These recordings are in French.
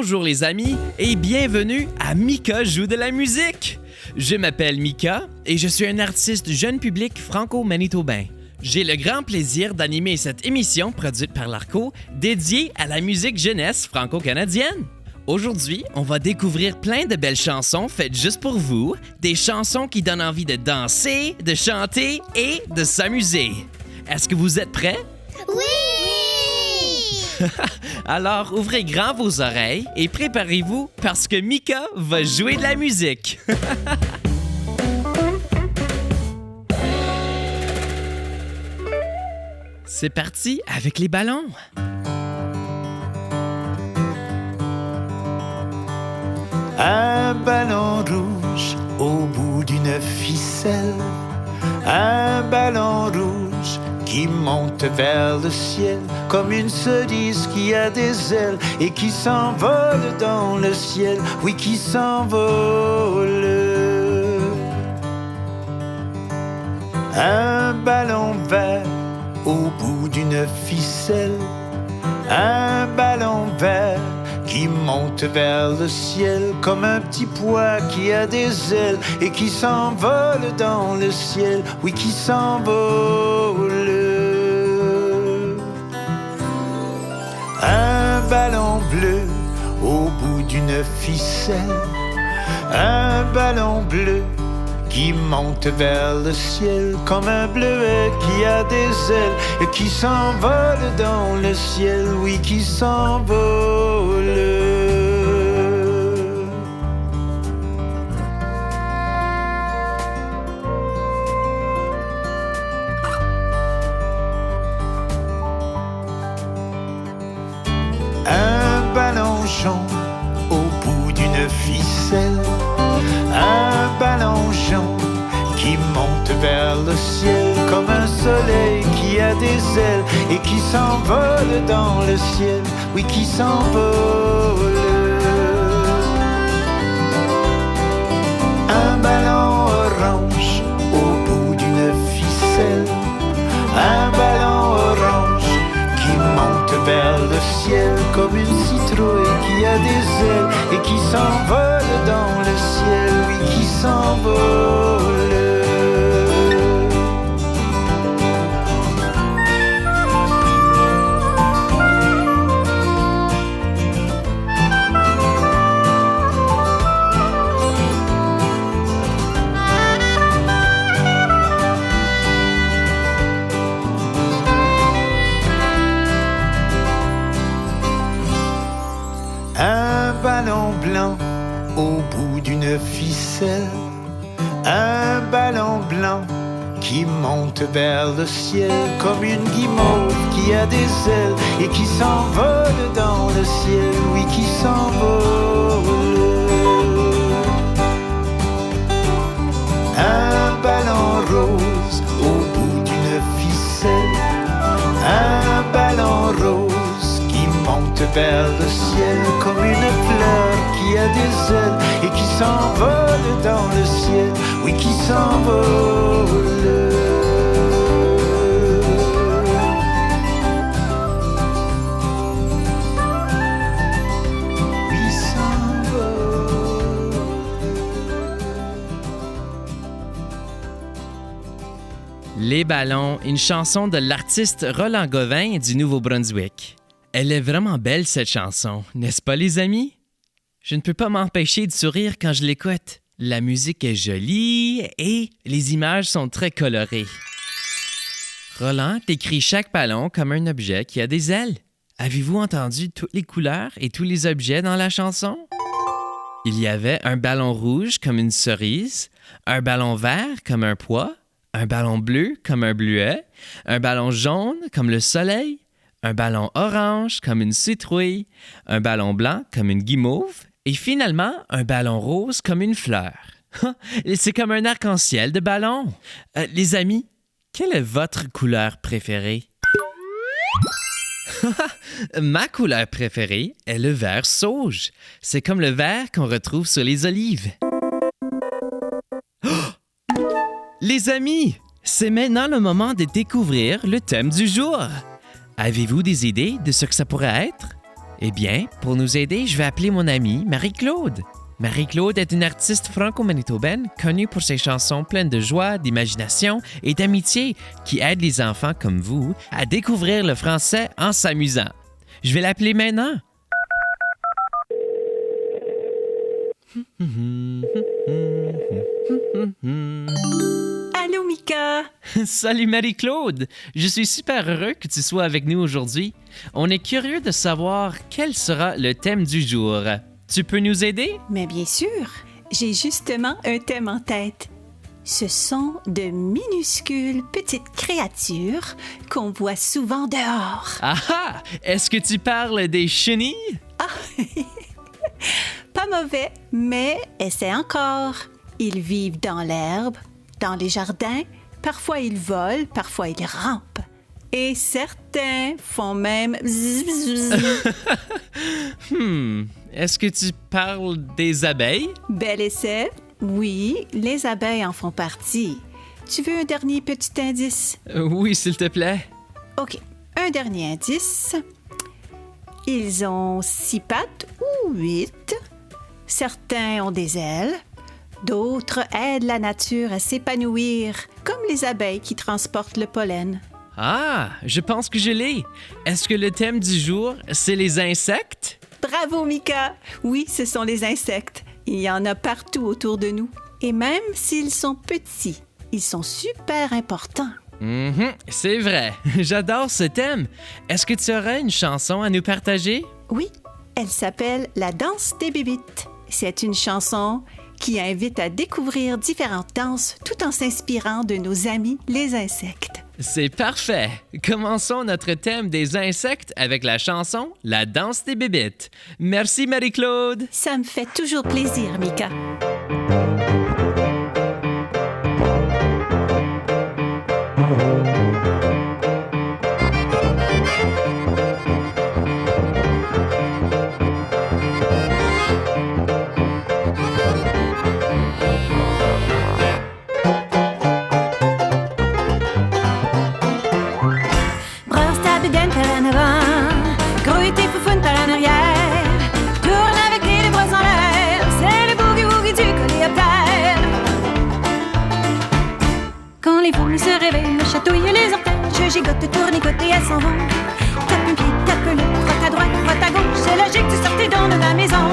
Bonjour les amis et bienvenue à Mika joue de la musique. Je m'appelle Mika et je suis un artiste jeune public franco-manitobain. J'ai le grand plaisir d'animer cette émission produite par l'ARCO dédiée à la musique jeunesse franco-canadienne. Aujourd'hui, on va découvrir plein de belles chansons faites juste pour vous, des chansons qui donnent envie de danser, de chanter et de s'amuser. Est-ce que vous êtes prêts? Oui! Alors, ouvrez grand vos oreilles et préparez-vous parce que Mika va jouer de la musique. C'est parti avec les ballons. Un ballon rouge au bout d'une ficelle, un ballon rouge qui monte vers le ciel comme une cerise qui a des ailes et qui s'envole dans le ciel, oui, qui s'envole. Un ballon vert au bout d'une ficelle, un ballon vert qui monte vers le ciel comme un petit pois qui a des ailes et qui s'envole dans le ciel, oui, qui s'envole. Un ballon bleu au bout d'une ficelle, un ballon bleu qui monte vers le ciel comme un bleuet qui a des ailes et qui s'envole dans le ciel, oui, qui s'envole. Un ballon jaune au bout d'une ficelle, un ballon jaune qui monte vers le ciel comme un soleil qui a des ailes et qui s'envole dans le ciel, oui, qui s'envole. Un ballon orange au bout d'une ficelle, un ballon orange qui monte vers le ciel comme une citrouille qui a des ailes et qui s'envole dans le ciel, oui, qui s'envole. Un ballon blanc au bout d'une ficelle, un ballon blanc qui monte vers le ciel comme une guimauve qui a des ailes et qui s'envole dans le ciel, oui, qui s'envole. Un ballon rose au bout d'une ficelle, un ballon rose qui monte vers le ciel comme une fleur qui a des ailes et qui s'envole dans le ciel, oui, qui s'envole. Oui, s'envole. Les ballons, une chanson de l'artiste Roland Gauvin du Nouveau-Brunswick. Elle est vraiment belle, cette chanson, n'est-ce pas, les amis? Je ne peux pas m'empêcher de sourire quand je l'écoute. La musique est jolie et les images sont très colorées. Roland décrit chaque ballon comme un objet qui a des ailes. Avez-vous entendu toutes les couleurs et tous les objets dans la chanson? Il y avait un ballon rouge comme une cerise, un ballon vert comme un pois, un ballon bleu comme un bleuet, un ballon jaune comme le soleil, un ballon orange comme une citrouille, un ballon blanc comme une guimauve et finalement un ballon rose comme une fleur. C'est comme un arc-en-ciel de ballons. Les amis, quelle est votre couleur préférée? Ma couleur préférée est le vert sauge. C'est comme le vert qu'on retrouve sur les olives. Les amis, c'est maintenant le moment de découvrir le thème du jour. Avez-vous des idées de ce que ça pourrait être? Eh bien, pour nous aider, je vais appeler mon amie Marie-Claude. Marie-Claude est une artiste franco-manitobaine connue pour ses chansons pleines de joie, d'imagination et d'amitié qui aident les enfants comme vous à découvrir le français en s'amusant. Je vais l'appeler maintenant. Allô, Mika! Salut Marie-Claude! Je suis super heureux que tu sois avec nous aujourd'hui. On est curieux de savoir quel sera le thème du jour. Tu peux nous aider? Mais bien sûr, j'ai justement un thème en tête. Ce sont de minuscules petites créatures qu'on voit souvent dehors. Ah ah! Est-ce que tu parles des chenilles? Pas mauvais, mais essaie encore. Ils vivent dans l'herbe, dans les jardins. Parfois ils volent, parfois ils rampent. Et certains font même bzzz. Est-ce que tu parles des abeilles? Bel essai. Oui, les abeilles en font partie. Tu veux un dernier petit indice? Oui, s'il te plaît. OK, un dernier indice. Ils ont 6 pattes ou 8. Certains ont des ailes. D'autres aident la nature à s'épanouir, comme les abeilles qui transportent le pollen. Ah, je pense que je l'ai. Est-ce que le thème du jour, c'est les insectes? Bravo, Mika! Oui, ce sont les insectes. Il y en a partout autour de nous. Et même s'ils sont petits, ils sont super importants. C'est vrai. J'adore ce thème. Est-ce que tu aurais une chanson à nous partager? Oui, elle s'appelle « La danse des bébites ». C'est une chanson qui invite à découvrir différentes danses tout en s'inspirant de nos amis les insectes. C'est parfait. Commençons notre thème des insectes avec la chanson « La danse des bébites ». Merci Marie-Claude. Ça me fait toujours plaisir, Mika. Se réveille, me chatouille les orteils. Je gigote, tournicote et elles s'en vont. Tape un pied, tape le, frotte à droite, frotte à gauche. C'est logique, tu sortais dans de la maison.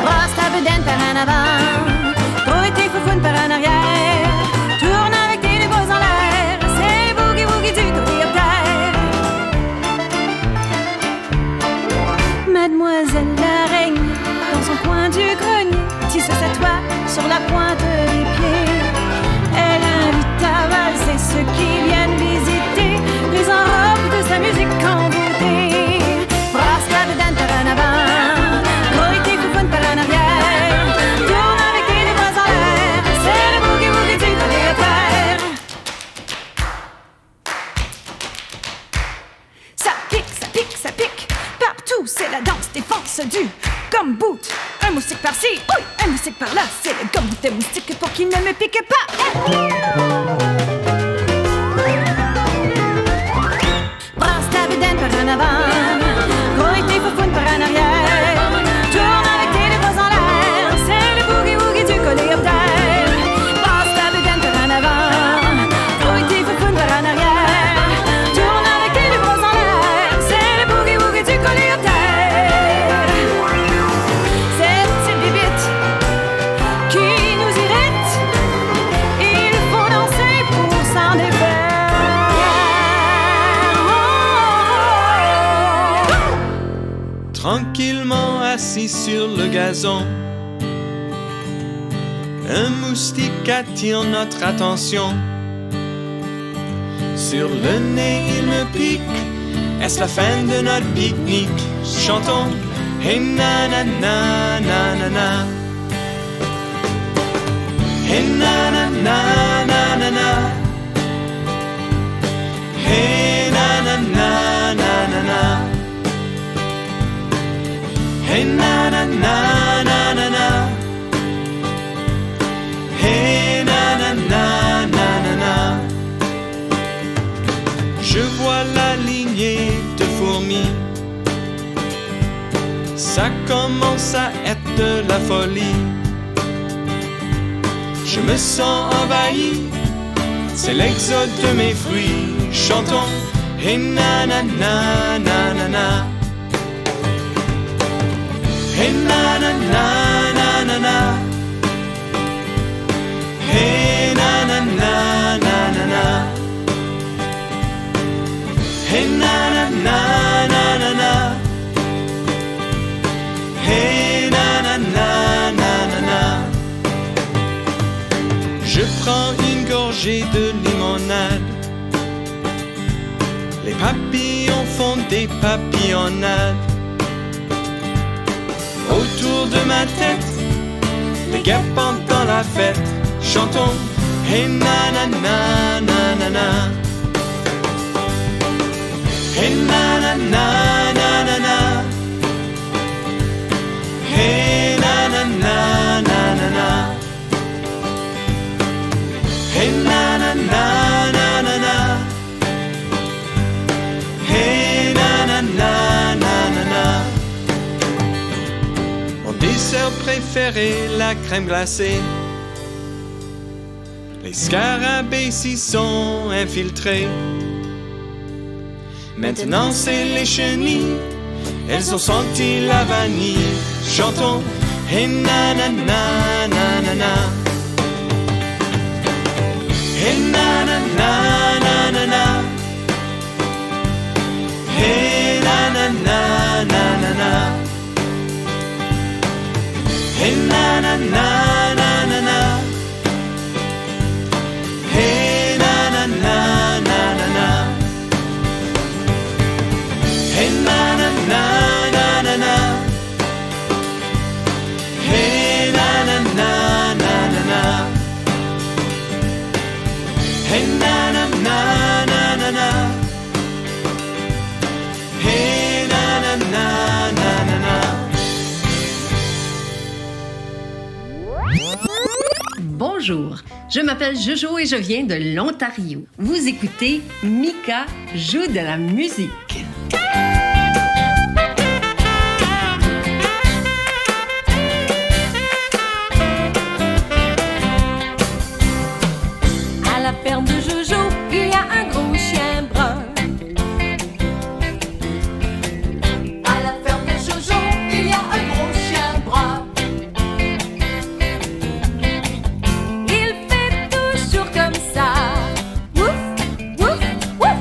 Brosse ta bedaine par en avant. Gros et tes foufounes par en arrière. Tourne avec tes deux bras en l'air. C'est le boogie-woogie du coléoptère. Mademoiselle l'araignée, dans son coin du grenier, tisse sa toile sur la pointe des pieds. Elle invite à valser ceux qui viennent visiter, les enrobes de sa musique envoûtée. Brasse la bedaine par en avant, gros et tes foufounes par en arrière. Tourne avec tes deux bras en l'air, c'est le boogie-woogie du coléoptère. Ça pique, ça pique, ça pique, partout c'est la danse défense du gumboot. Un moustique par-ci, oui, un moustique par-là, c'est le gumboot de moustique pour qu'il ne me pique pas. Brasse ta bedaine par en avant, gros et tes foufounes par en arrière. Tourne avec tes deux bras en l'air, c'est le boogie-woogie du coléoptère. Brasse ta bedaine par en avant, gros et tes foufounes par en arrière. Tourne avec tes deux bras en l'air, c'est le boogie-woogie du coléoptère. Ces petites bibites qui nous irritent, il faut danser pour s'en défaire. Tranquillement assis sur le gazon, un moustique attire notre attention. Sur le nez il me pique, est-ce la fin de notre pique-nique? Chantons hey na na na na na na. Hey na na na na na na. Hey na na na na na na. Hey na na na na na na. Hey na na na na na na. Je vois la lignée de fourmis ça commence à être de la folie. Je me sens envahi, c'est l'exode de mes fruits. Chantons, hey na na na na na na. Hey na na na na na na. Hey na na na na na na. Hey na na na na na na. Hey na na na na na na. Je prends une gorgée de limonade. Les papillons font des papillonnades. Autour de ma tête, les gars pendant la fête. Chantons, hey na na na na na na. Hey na na na na na na. Hey na na na na na na. Hey na na na na na na. Hey na na na na na na. Mon dessert préféré, la crème glacée. Les scarabées s'y sont infiltrés. Maintenant c'est les chenilles, elles ont senti la vanille. Chantons, hey na na na na na na. Hey na na na na na na. Hey na na na na na na. Hey na na na na na na. Hey na na na na na na. Hey na na na na na na. Hey na na na na na na. Hey na na na na na na. Hey na na na na na na. Bonjour, je m'appelle Jojo et je viens de l'Ontario. Vous écoutez Mika joue de la musique. À la ferme de Jojo, il y a un gros chien brun. À la ferme de Jojo, il y a un gros chien brun. Il fait toujours comme ça. Wouf, wouf, wouf.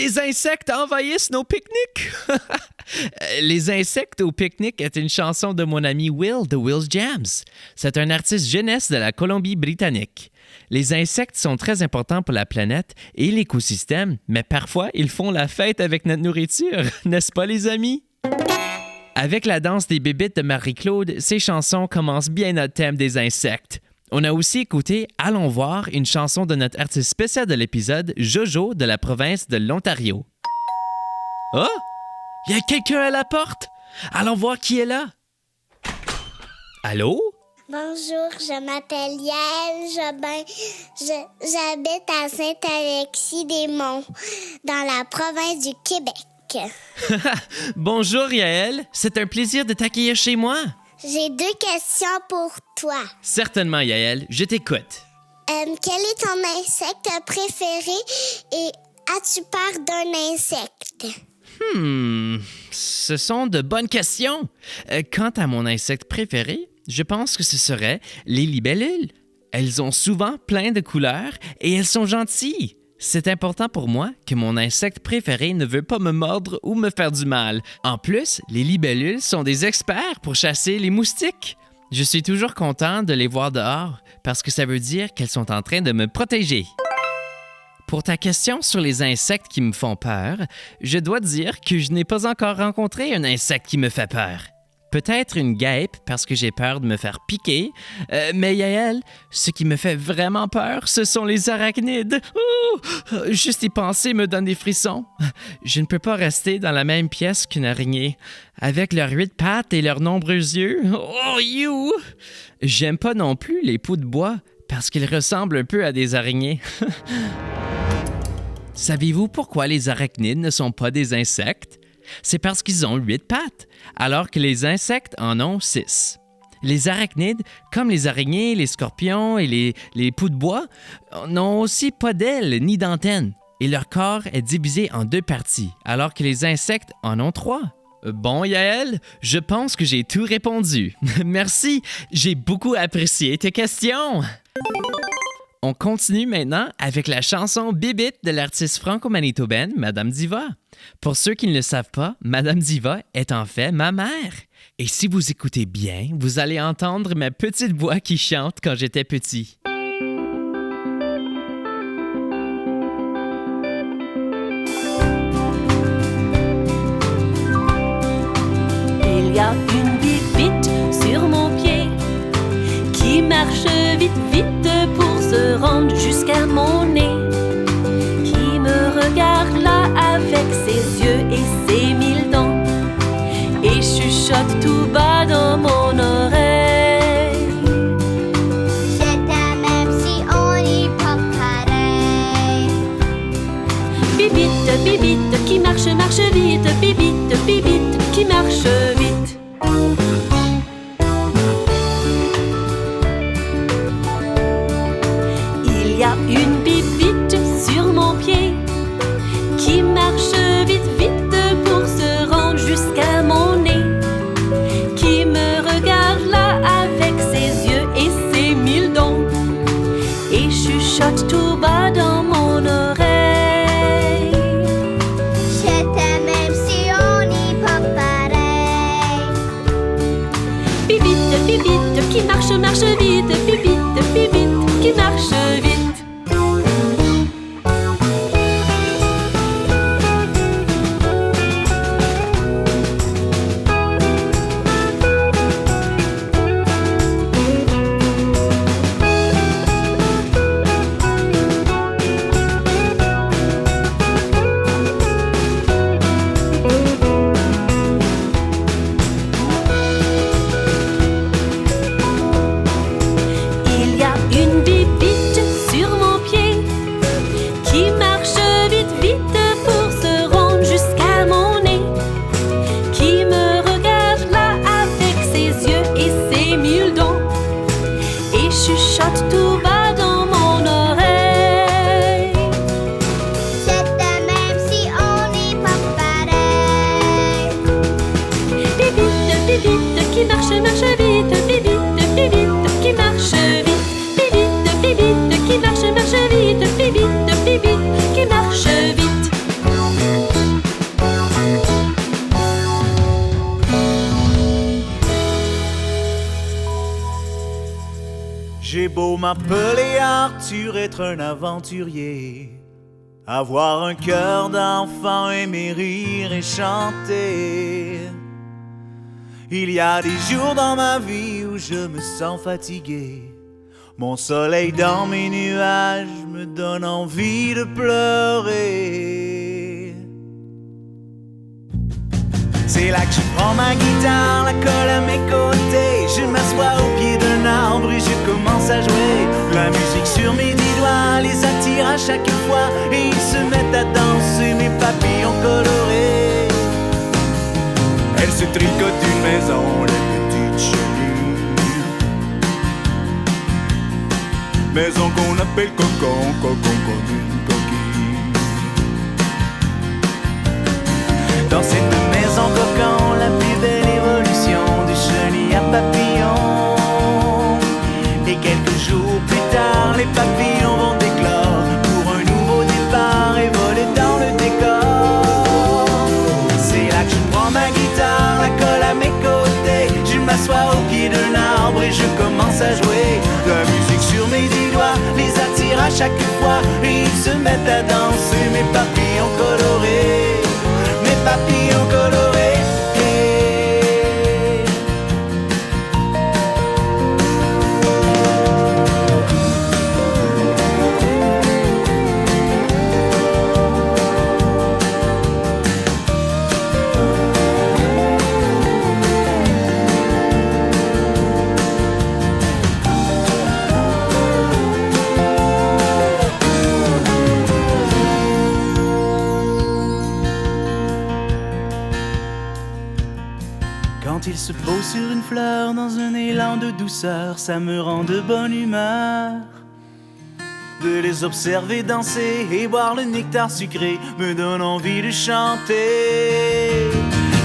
Les insectes envahissent nos pique-niques! Les insectes au pique-nique est une chanson de mon ami Will de Will's Jams. C'est un artiste jeunesse de la Colombie-Britannique. Les insectes sont très importants pour la planète et l'écosystème, mais parfois ils font la fête avec notre nourriture, n'est-ce pas les amis? Avec la danse des bébites de Marie-Claude, ces chansons commencent bien notre thème des insectes. On a aussi écouté Allons voir, une chanson de notre artiste spécial de l'épisode, Jojo de la province de l'Ontario. Oh! Il y a quelqu'un à la porte! Allons voir qui est là! Allô? Bonjour, je m'appelle Yael Jobin. J'habite à Saint-Alexis-des-Monts, dans la province du Québec. Bonjour Yael, c'est un plaisir de t'accueillir chez moi. J'ai 2 questions pour toi. Certainement Yael, je t'écoute. Quel est ton insecte préféré et as-tu peur d'un insecte? Ce sont de bonnes questions. Quant à mon insecte préféré, je pense que ce serait les libellules. Elles ont souvent plein de couleurs et elles sont gentilles. C'est important pour moi que mon insecte préféré ne veut pas me mordre ou me faire du mal. En plus, les libellules sont des experts pour chasser les moustiques. Je suis toujours content de les voir dehors parce que ça veut dire qu'elles sont en train de me protéger. Pour ta question sur les insectes qui me font peur, je dois dire que je n'ai pas encore rencontré un insecte qui me fait peur. Peut-être une guêpe parce que j'ai peur de me faire piquer, mais Yael, ce qui me fait vraiment peur, ce sont les arachnides. Juste y penser me donne des frissons. Je ne peux pas rester dans la même pièce qu'une araignée, avec leurs 8 pattes et leurs nombreux yeux. Oh, you! J'aime pas non plus les poux de bois parce qu'ils ressemblent un peu à des araignées. Savez-vous pourquoi les arachnides ne sont pas des insectes? C'est parce qu'ils ont 8 pattes, alors que les insectes en ont 6. Les arachnides, comme les araignées, les scorpions et les poux de bois, n'ont aussi pas d'ailes ni d'antennes, et leur corps est divisé en 2 parties, alors que les insectes en ont 3. Bon, Yael, je pense que j'ai tout répondu. Merci, j'ai beaucoup apprécié tes questions. On continue maintenant avec la chanson Bibite de l'artiste franco-manitobaine Madame Diva. Pour ceux qui ne le savent pas, Madame Diva est en fait ma mère. Et si vous écoutez bien, vous allez entendre ma petite voix qui chante quand j'étais petit. Il y a une bibite sur mon pied qui marche vite, vite pour se rendre jusqu'à mon nez, qui me regarde là avec ses yeux et ses 1000 dents et chuchote tout bas dans mon oreille. Je t'aime même si on n'est pas pareil. Bibite, bibite, qui marche, marche vite. Bibite, bibite, qui marche vite. Il y a une bibite sur mon pied qui marche vite, vite pour se rendre jusqu'à mon nez, qui me regarde là avec ses yeux et ses 1000 dents et chuchote tout bas dans mon oreille. Je t'aime même si on n'est pas pareil. Bibite, bibite, qui marche, marche vite. Bibite, bibite, qui marche vite. J'ai beau m'appeler Arthur, être un aventurier, avoir un cœur d'enfant, aimer rire et chanter. Il y a des jours dans ma vie où je me sens fatigué. Mon soleil dans mes nuages me donne envie de pleurer. C'est là que je prends ma guitare, la colle à mes côtés. Je m'assois au pied d'un arbre et je commence à jouer. La musique sur mes 10 doigts les attire à chaque fois et ils se mettent à danser, mes papillons colorés. Elle se tricote une maison, la petite chenille. Maison qu'on appelle cocon, cocon comme une coquille. Dans cette maison cocon, la plus belle évolution du chenille à papillon. Et quelques jours plus tard, les papillons vont éclore pour un nouveau départ et voler dans le décor. C'est là que je prends ma guitare, la colle à mes côtés. Je m'assois au pied d'un arbre et je commence à jouer. La musique sur mes 10 doigts les attire à chaque fois et ils se mettent à danser, mes papillons colorés. Mes papillons colorés. Quand il se pose sur une fleur dans un élan de douceur, ça me rend de bonne humeur. De les observer danser et boire le nectar sucré me donne envie de chanter.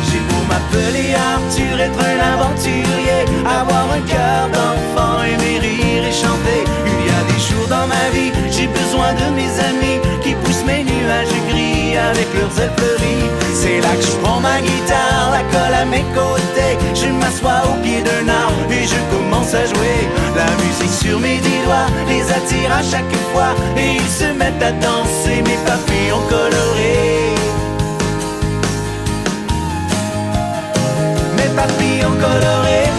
J'ai beau m'appeler Arthur, être un aventurier, avoir un cœur d'enfant, aimer rire et chanter. Il y a des jours dans ma vie, j'ai besoin de mes amis qui poussent mes nuages gris avec leurs ailes fleuries. C'est là que je prends ma guitare, la colle à mes côtés. Je m'assois au pied d'un arbre et je commence à jouer. La musique sur mes 10 doigts les attire à chaque fois et ils se mettent à danser, mes papillons colorés. Mes papillons colorés.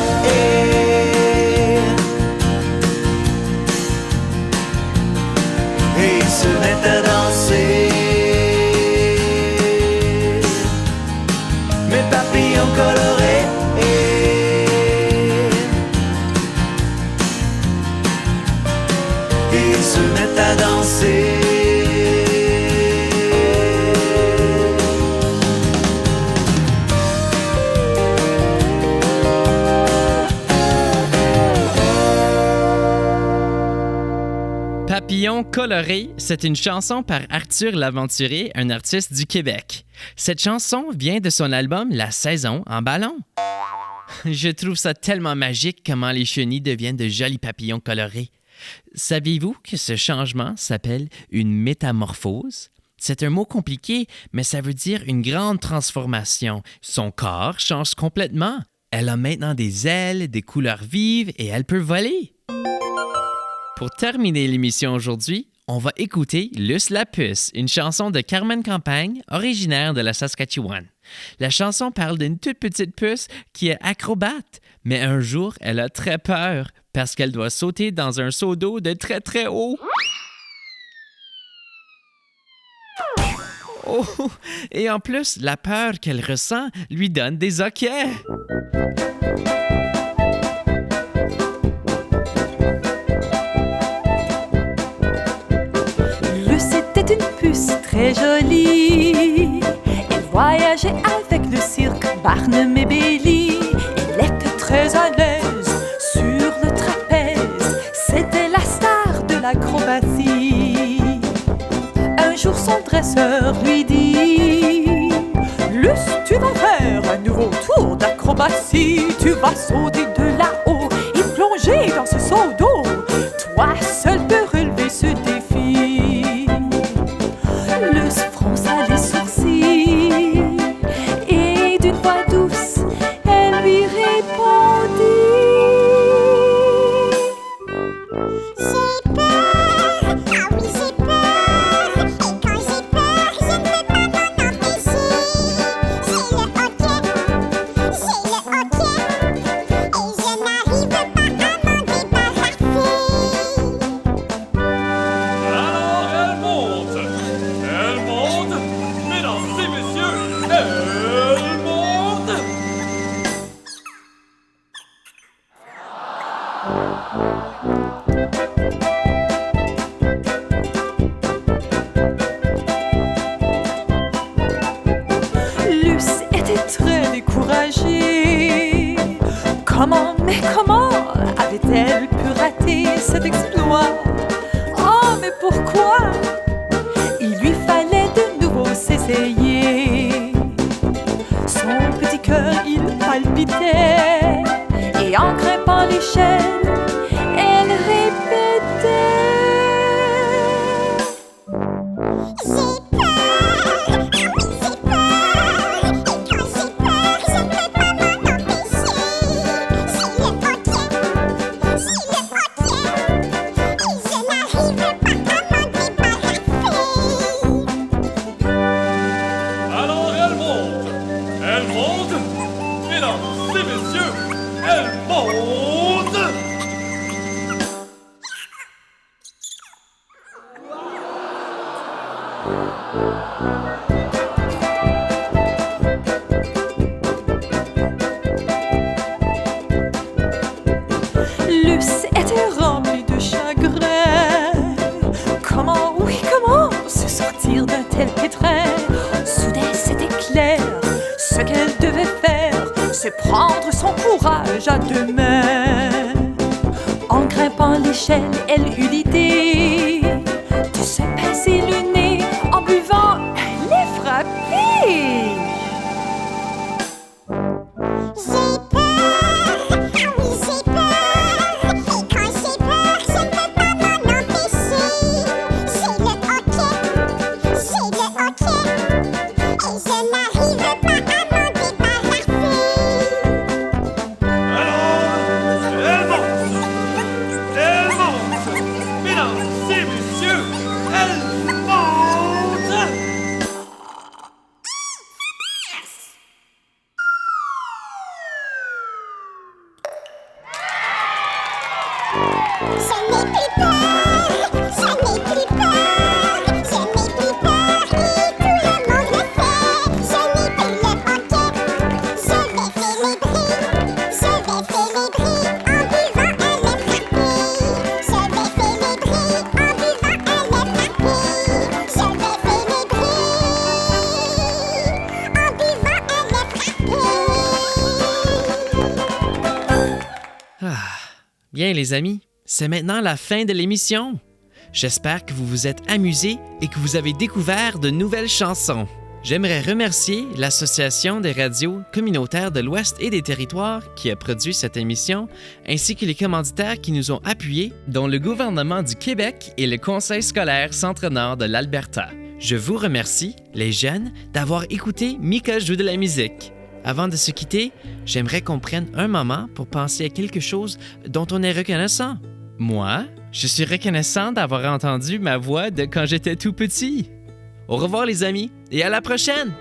Et ils se mettent à danser. Mes papillons colorés. Et ils se mettent à danser. Papillons colorés, c'est une chanson par Arthur l'Aventurier, un artiste du Québec. Cette chanson vient de son album La Saison en ballon. Je trouve ça tellement magique comment les chenilles deviennent de jolis papillons colorés. Saviez-vous que ce changement s'appelle une métamorphose? C'est un mot compliqué, mais ça veut dire une grande transformation. Son corps change complètement. Elle a maintenant des ailes, des couleurs vives et elle peut voler. Pour terminer l'émission aujourd'hui, on va écouter Luce la puce, une chanson de Carmen Campagne, originaire de la Saskatchewan. La chanson parle d'une toute petite puce qui est acrobate, mais un jour, elle a très peur parce qu'elle doit sauter dans un seau d'eau de très très haut. Oh! Et en plus, la peur qu'elle ressent lui donne des hoquets. C'était une puce très jolie. Elle voyageait avec le cirque Barnum et Bailey. Elle était très à l'aise sur le trapèze. C'était la star de l'acrobatie. Un jour son dresseur lui dit: Luce, tu vas faire un nouveau tour d'acrobatie. Tu vas sauter de là-haut et plonger dans ce seau d'eau. Toi seul peux relever ce défi. Luce fronça les sourcils et d'une voix douce, elle lui répondit: l'humidité. Et en grimpant l'échelle, elle répétait. Luce était remplie de chagrin. Comment, oui, comment se sortir d'un tel pétrin? Soudain, c'était clair. Ce qu'elle devait faire, c'est prendre son courage à deux mains. En grimpant l'échelle, elle eut l'idée de se pincer le nez. En buvant, elle est frappée. Bien, les amis, c'est maintenant la fin de l'émission. J'espère que vous vous êtes amusés et que vous avez découvert de nouvelles chansons. J'aimerais remercier l'Association des radios communautaires de l'Ouest et des Territoires qui a produit cette émission, ainsi que les commanditaires qui nous ont appuyés, dont le gouvernement du Québec et le Conseil scolaire Centre-Nord de l'Alberta. Je vous remercie, les jeunes, d'avoir écouté Mika joue de la musique. Avant de se quitter, j'aimerais qu'on prenne un moment pour penser à quelque chose dont on est reconnaissant. Moi, je suis reconnaissant d'avoir entendu ma voix de quand j'étais tout petit. Au revoir les amis et à la prochaine!